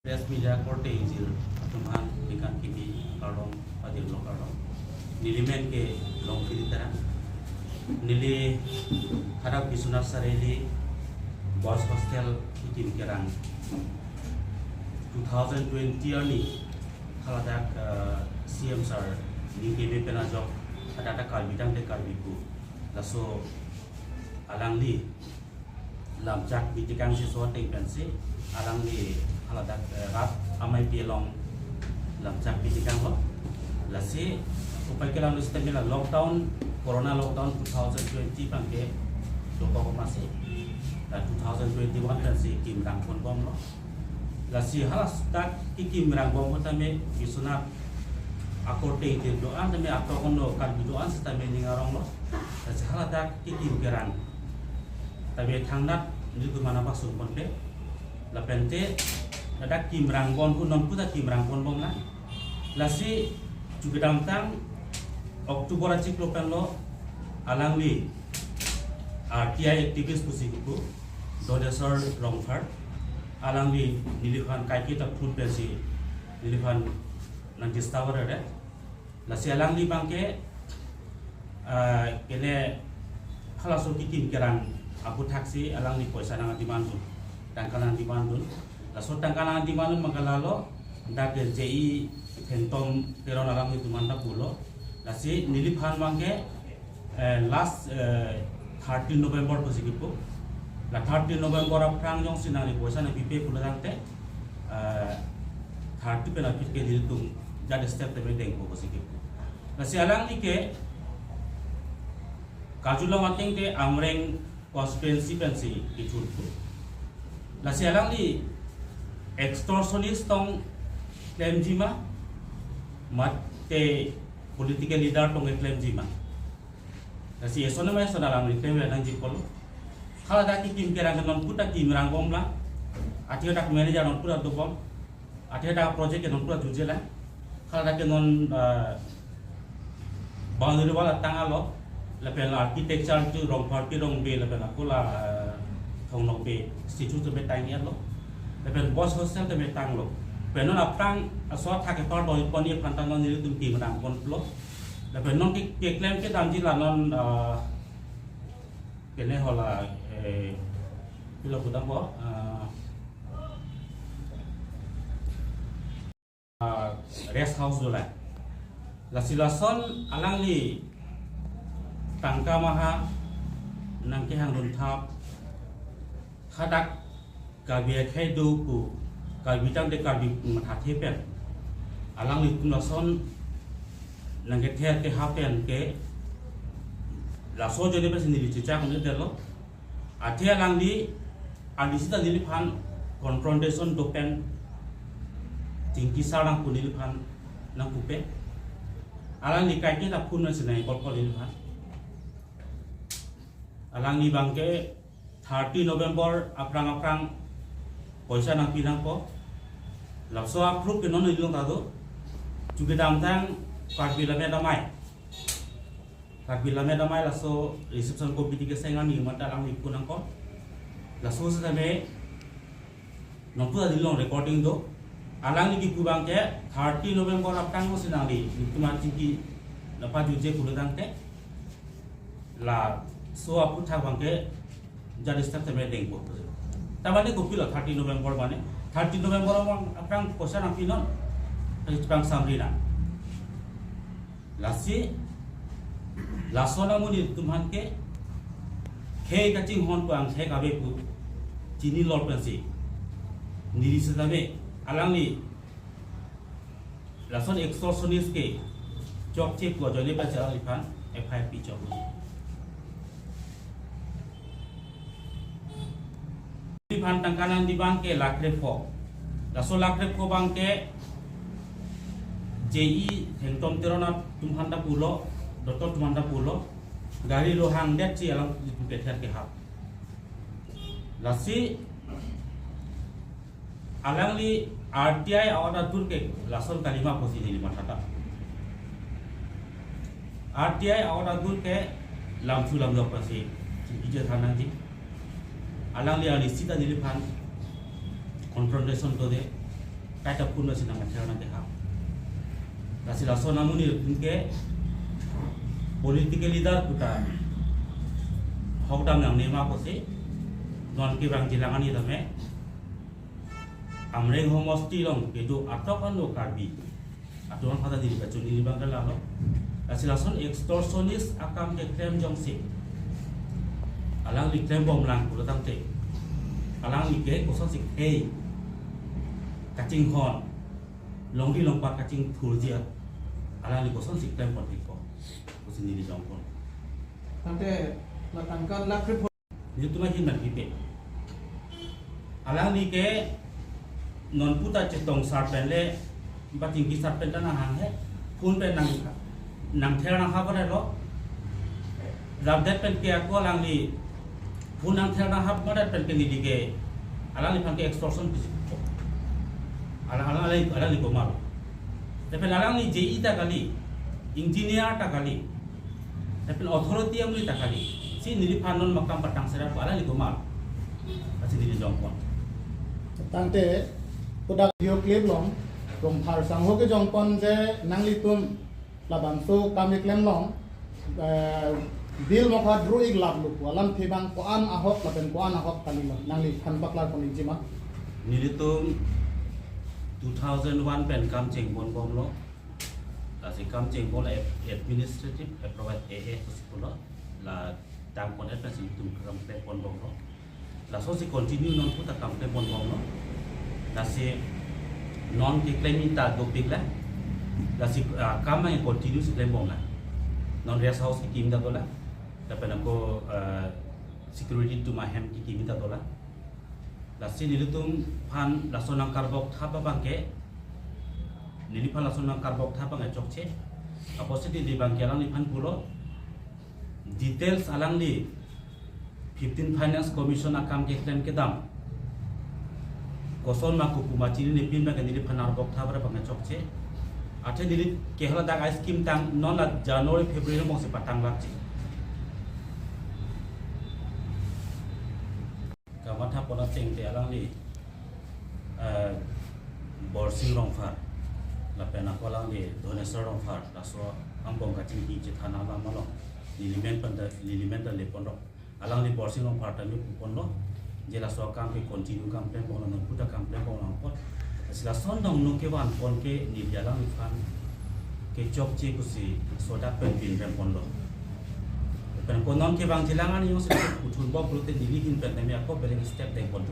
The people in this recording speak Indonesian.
Press media korte izil tuman ikan kimi kardom adil lo kardom nilimen ke long fili tara nili harap bisuna sareli boys hostel ikim kerang 2020 ani haladak CM sir ni kebe pena job ada karbidang de karbiku laso alangli lamjak bitikang si so teng pensi alangli haladak rat amai pielong lamjak bitikang lo lasi upai kelam lu sistem lockdown corona lockdown 2020 pangke joko ko masih dan 2021 dan si kim rang pon bom lo lasi halas tak kim rang bom tame bisunat akorte itu doan tame akondo kan doan setame ningarong lo lasi haladak kim gerang tapi thangnat itu mana pasung konde la pente ada kim rangbon pun non puta kim rangbon bom la lasi juga damtang Oktober aja klopen lo alangli RTI aktivis pusiku dodesor longfar alangli nilifan kaki tak pun pensi nilifan nanti tower ada lasi alangli bangke kene halaso kikim kerang aku taksi alang ni poisa nang di Bandung tangkalan di Bandung la so tangkalan di Bandung magalalo ndak JI hentom pero alang itu mantap pulo la si niliphan mangke last 13 November posikipu la 13 November aprang jong sinang ni poisa na pipe pulo dangte 30 pena pitke ditung jadi step tebe deng posikipu la si alang ni ke kajulo mating te amreng konspirasi itu lasi alang di extortionist tong claim jima mate political leader tong claim jima lasi esona mai sona alang di claim yang jipolo kalau ada kim kerang non puta kim ranggom la ati ada manager non puta tu bom ati ada project non puta jujela kalau ada non boundary wala tangalo lepas architecture tu rong parti rong be lepas aku lah thong nok be institute tu betang ni lo lepas boss hostel tu betang lo penon apang asal thak ekor doi poni pantan non ni tu tim rang pon lo lepas non ke claim ke dam ji la non kene hola pilo kudang bo rest house tu lah la silason alang ni tangka maha nangke hang runtap hadak kabia khai do ku kabitang de kabi matha thepen alang li kumlason nangke the ke hapen ke laso jode be sini cica kun de lo athe alang di adisita dili phan confrontation dopen tingki sarang kunil phan nang kupe alang li kai ke ta phun na sinai kol kol il phan alang ni bangke 30 November aprang poisa nang pinang ko lapso approve ke non ilong tado juga damtang karbila me damai laso reception committee ke sengan ni mata alang ni punang ko laso sa me non pu dilong recording do alang ni ki bangke 30 November aprang ko sinang ni tuma tingki lapa juje puludang te la so aku thak bangke jadi step tebe deng ko tabane ko pilo 30 November bane 30 November mon aprang kosa na pinon pang samrina lasi lasona muni tumhan ke khe kaching hon ko ang khe kabe pu chini lor pensi niri sedame alangni lason extortionist ke jok chek ko jole pa chala lipan FIP job pan tangkalan di bangke lakrepo laso lakrepo bangke JI hentom terona tumhanda pulo doktor tumhanda pulo gari lohang det ci alang beter ke hap lasi alang li RTI awada turke lason kalima posisi di matata RTI awada turke lamsu lam pasi ije thanang ji alang li ali sita dili pan confrontation to de kata pun masih nama cara nanti ham. Kasih langsung namun ni mungkin political leader kita hokdam yang nema ko si non kibrang jilangan ni tame amreng homosti long itu atau kan lo karbi atau orang kata diri kacau diri bangga lah lo kasih langsung extortionist akam ke klaim jong si alang di klaim bom lang kulo tante alang di ke kosong si kacing hon long di long pak kacing thurjia alang di kosong si klaim pot iko kosin diri jong pon tante matangkan lak report itu tu macam mana kita alang di ke non puta cetong sarpen le bating ki sarpen tan hang he pun pen nang thera nang ha bare lo rab det pen ke ko lang li pun nang thera nang ha bare pen ke ni dige alang li phang ke extortion ki alang li ko mar te pen alang li jei ta kali engineer ta kali te pen authority am li ta kali si ni phanon makam patang sera ko alang li ko mar asi ni jongpon tante udah video clip long from har sangho ke jongpon je nangli tum labang so kami klem long bil mokha dru ig lab lu walam thibang ko an ahok laben ko an ahok kanila nangli khan baklar kon jima nilitum 2001 pen kam cheng bon bom lo la si kam cheng bon administrative approval AA hospital la tang kon et si tum kam pe bon bom lo la so si continue non puta kam pe bon bom lo la si non ki claiming ta do pik la la si kam mai continue si claim bom la non rest house ki kim da dola la pen ko security to my hem ki kim da dola la si nilitum phan la sonang karbok thapa bangke nili phan la sonang karbok thapa ngai chokche apositi di bangke alang ni phan pulo details alang li 15 finance commission akam ke claim ke dam koson ma ku kumachini ni pin ma ke nili phan arbok thapa bangke chokche ate nili kehla dak ice cream tang non la January February mong se patang lakchi kamatha pona cheng te alang li borsing rong far la pena ko lang li donesor rong far la so ambong ka ching hi che thana ma malo lilimen da le pon alang li borsing rong far ta mi pon lo je la so kam ke continue kam pe pon no puta kam pe pon lang pot sila son dong no ke wan pon ke ni alang li fan ke chok che ku si so da pen pin rem pon lo pen ko non ke bang jilangan yo se ku thun bo prote ni hin pen me ko beleng step deng pon